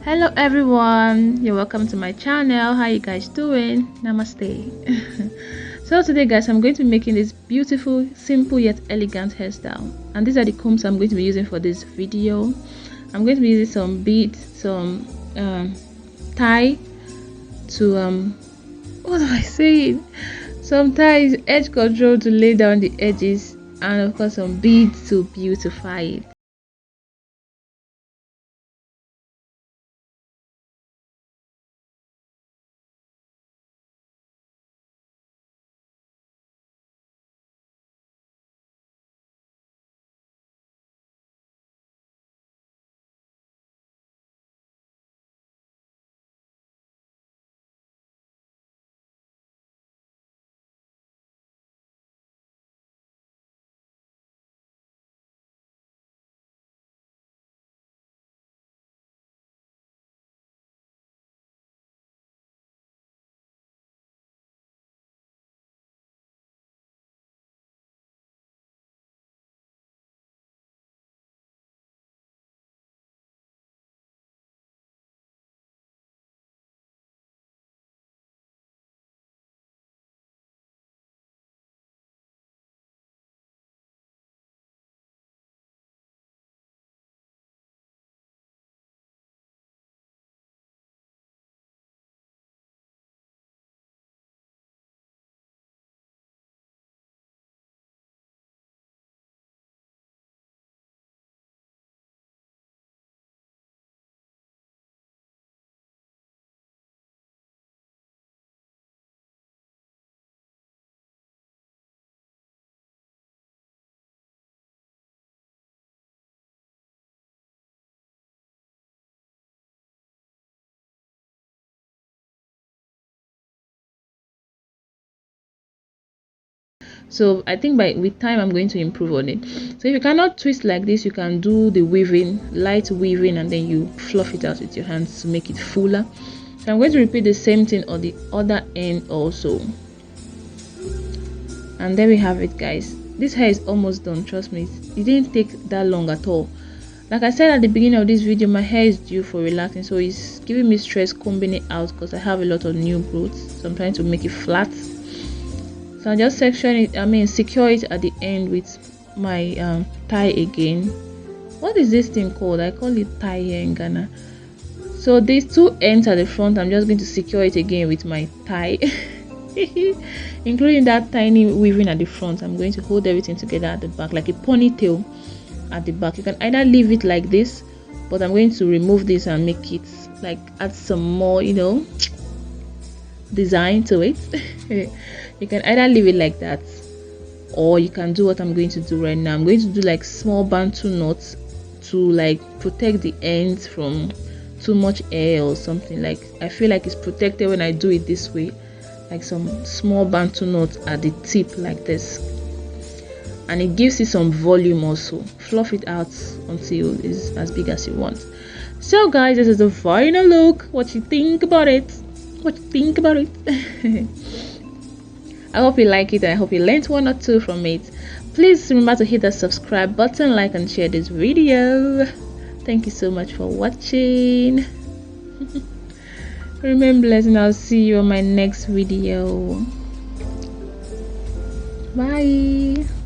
Hello everyone, you're welcome to my channel. How you guys doing? Namaste. So today guys, I'm going to be making this beautiful, simple yet elegant hairstyle, and these are the combs I'm going to be using for this video. I'm going to be using some beads, some tie to what am I saying, some ties, edge control to lay down the edges, and of course some beads to beautify it. So I think with time I'm going to improve on it. So if you cannot twist like this, you can do the weaving, light weaving, and then you fluff it out with your hands to make it fuller. So I'm going to repeat the same thing on the other end also. And there we have it guys. This hair is almost done, trust me. It didn't take that long at all. Like I said at the beginning of this video, my hair is due for relaxing, so it's giving me stress combing it out because I have a lot of new growth, so I'm trying to make it flat. So I just secure it at the end with my tie again. What is this thing called? I call it tie here in Ghana. So these two ends at the front, I'm just going to secure it again with my tie, including that tiny weaving at the front. I'm going to hold everything together at the back like a ponytail at the back. You can either leave it like this, but I'm going to remove this and make it like add some more, design to it. You can either leave it like that, or you can do what I'm going to do right now. I'm going to do like small bantu knots to like protect the ends from too much air or something. Like I feel like it's protected when I do it this way, like some small bantu knots at the tip like this, and it gives it some volume also. Fluff it out until it's as big as you want. So guys, this is the final look. What you think about it? What you think about it? I hope you like it, and I hope you learned one or two from it. Please remember to hit the subscribe button, like and share this video. Thank you so much for watching. Remain blessed, and I'll see you on my next video. Bye.